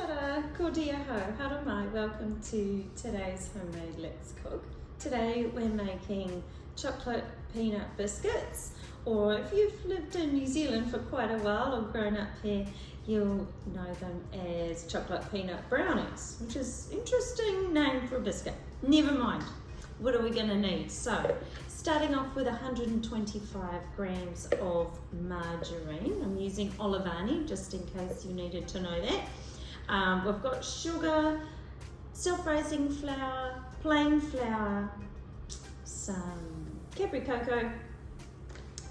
Kia ora, ko dia ho, hara mai, welcome to today's homemade Let's Cook. Today we're making chocolate peanut biscuits, or if you've lived in New Zealand for quite a while or grown up here, you'll know them as chocolate peanut brownies, which is an interesting name for a biscuit. Never mind, what are we going to need? So, starting off with 125 grams of margarine. I'm using Olivani, just in case you needed to know that. We've got sugar, self-raising flour, plain flour, some Cadbury cocoa,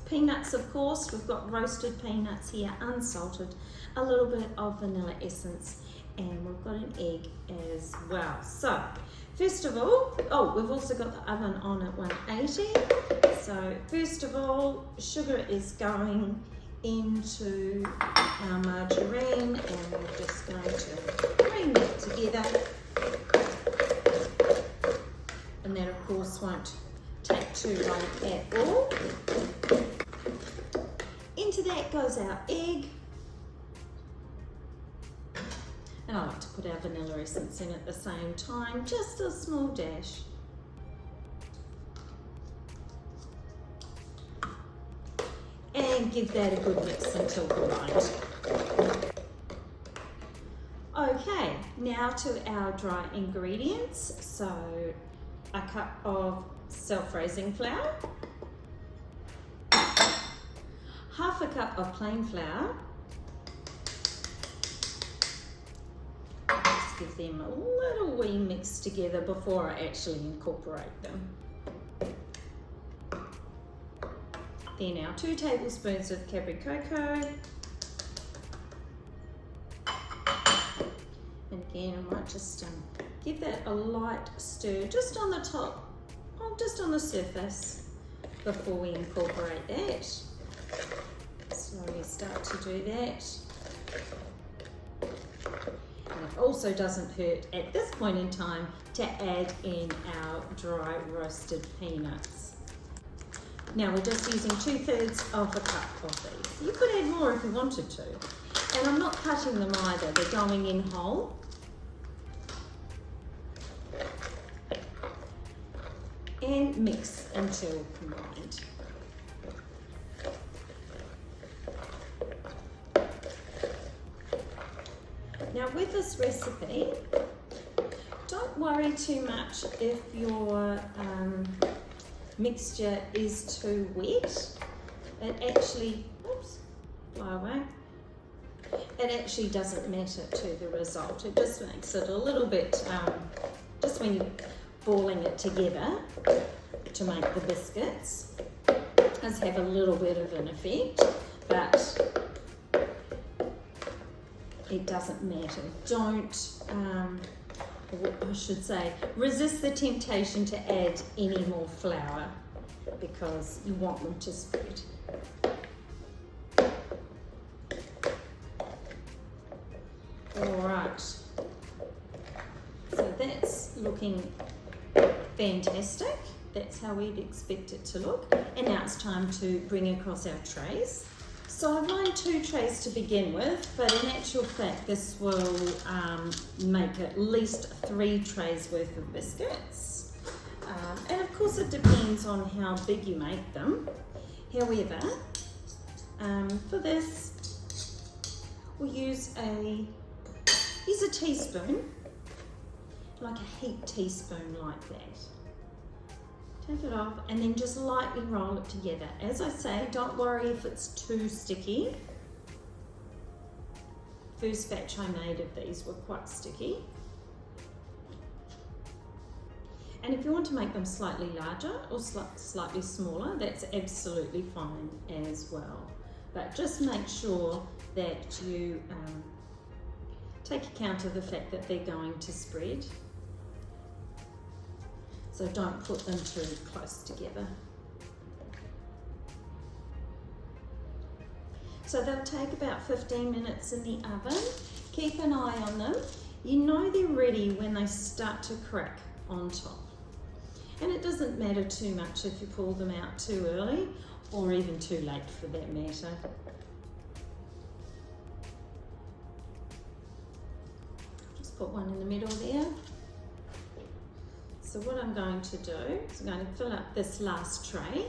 peanuts of course, we've got roasted peanuts here, unsalted, a little bit of vanilla essence, and we've got an egg as well. So, first of all, we've also got the oven on at 180. So, first of all, sugar is going into our margarine, and we're just going to bring that together. And that, of course, won't take too long at all. Into that goes our egg. And I like to put our vanilla essence in at the same time, just a small dash. And give that a good mix until combined. Okay, now to our dry ingredients. So, a cup of self-raising flour, half a cup of plain flour. Just give them a little wee mix together before I actually incorporate them. Then our 2 tablespoons of Cadbury cocoa. And again, I might just give that a light stir just on the top, just on the surface, before we incorporate that. Slowly start to do that. And it also doesn't hurt at this point in time to add in our dry roasted peanuts. Now we're just using 2/3 of a cup of these. You could add more if you wanted to. And I'm not cutting them either, they're going in whole. And mix until combined. Now with this recipe, don't worry too much if your mixture is too wet. It actually, fly away. It actually doesn't matter to the result. It just makes it a little bit, just when you're balling it together to make the biscuits, it does have a little bit of an effect, but it doesn't matter. Don't, I should say, resist the temptation to add any more flour because you want them to spread. Alright, so that's looking fantastic. That's how we'd expect it to look. And now it's time to bring across our trays. So I've lined 2 trays to begin with, but in actual fact this will make at least 3 trays worth of biscuits. And of course it depends on how big you make them. However, for this we'll use a teaspoon, like a heaped teaspoon like that. Take it off and then just lightly roll it together. As I say, don't worry if it's too sticky. First batch I made of these were quite sticky. And if you want to make them slightly larger or slightly smaller, that's absolutely fine as well. But just make sure that you take account of the fact that they're going to spread. So don't put them too close together. So they'll take about 15 minutes in the oven. Keep an eye on them. You know they're ready when they start to crack on top. And it doesn't matter too much if you pull them out too early or even too late for that matter. put one in the middle there. So what I'm going to do is I'm going to fill up this last tray.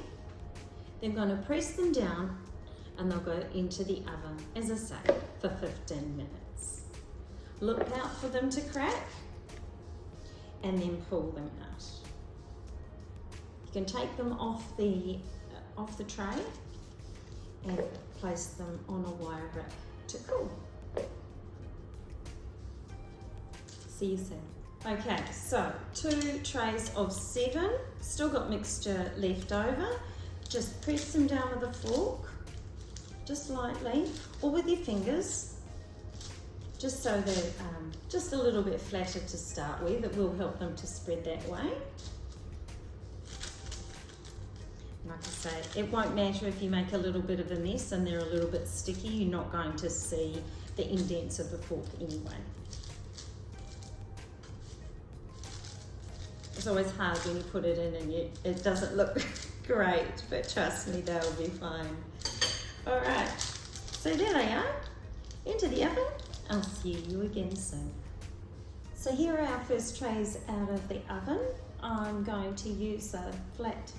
Then I'm going to press them down and they'll go into the oven, as I say, for 15 minutes. Look out for them to crack and then pull them out. You can take them off the tray and place them on a wire rack to cool. See you soon. Okay, so 2 trays of 7, still got mixture left over. Just press them down with a fork, just lightly, or with your fingers, just so they're just a little bit flatter to start with. It will help them to spread that way. Like I say, it won't matter if you make a little bit of a mess and they're a little bit sticky. You're not going to see the indents of the fork anyway. It's always hard when you put it in and it doesn't look great, but trust me, they'll be fine. All right, so there they are, into the oven. I'll see you again soon. So here are our first trays out of the oven. I'm going to use a flat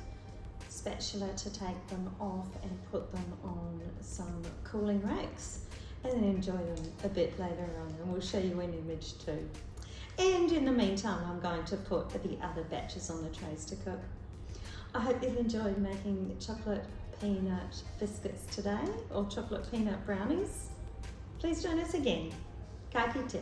spatula to take them off and put them on some cooling racks and then enjoy them a bit later on, and we'll show you an image too. And in the meantime, I'm going to put the other batches on the trays to cook. I hope you've enjoyed making chocolate peanut biscuits today, or chocolate peanut brownies. Please join us again. Ka kite.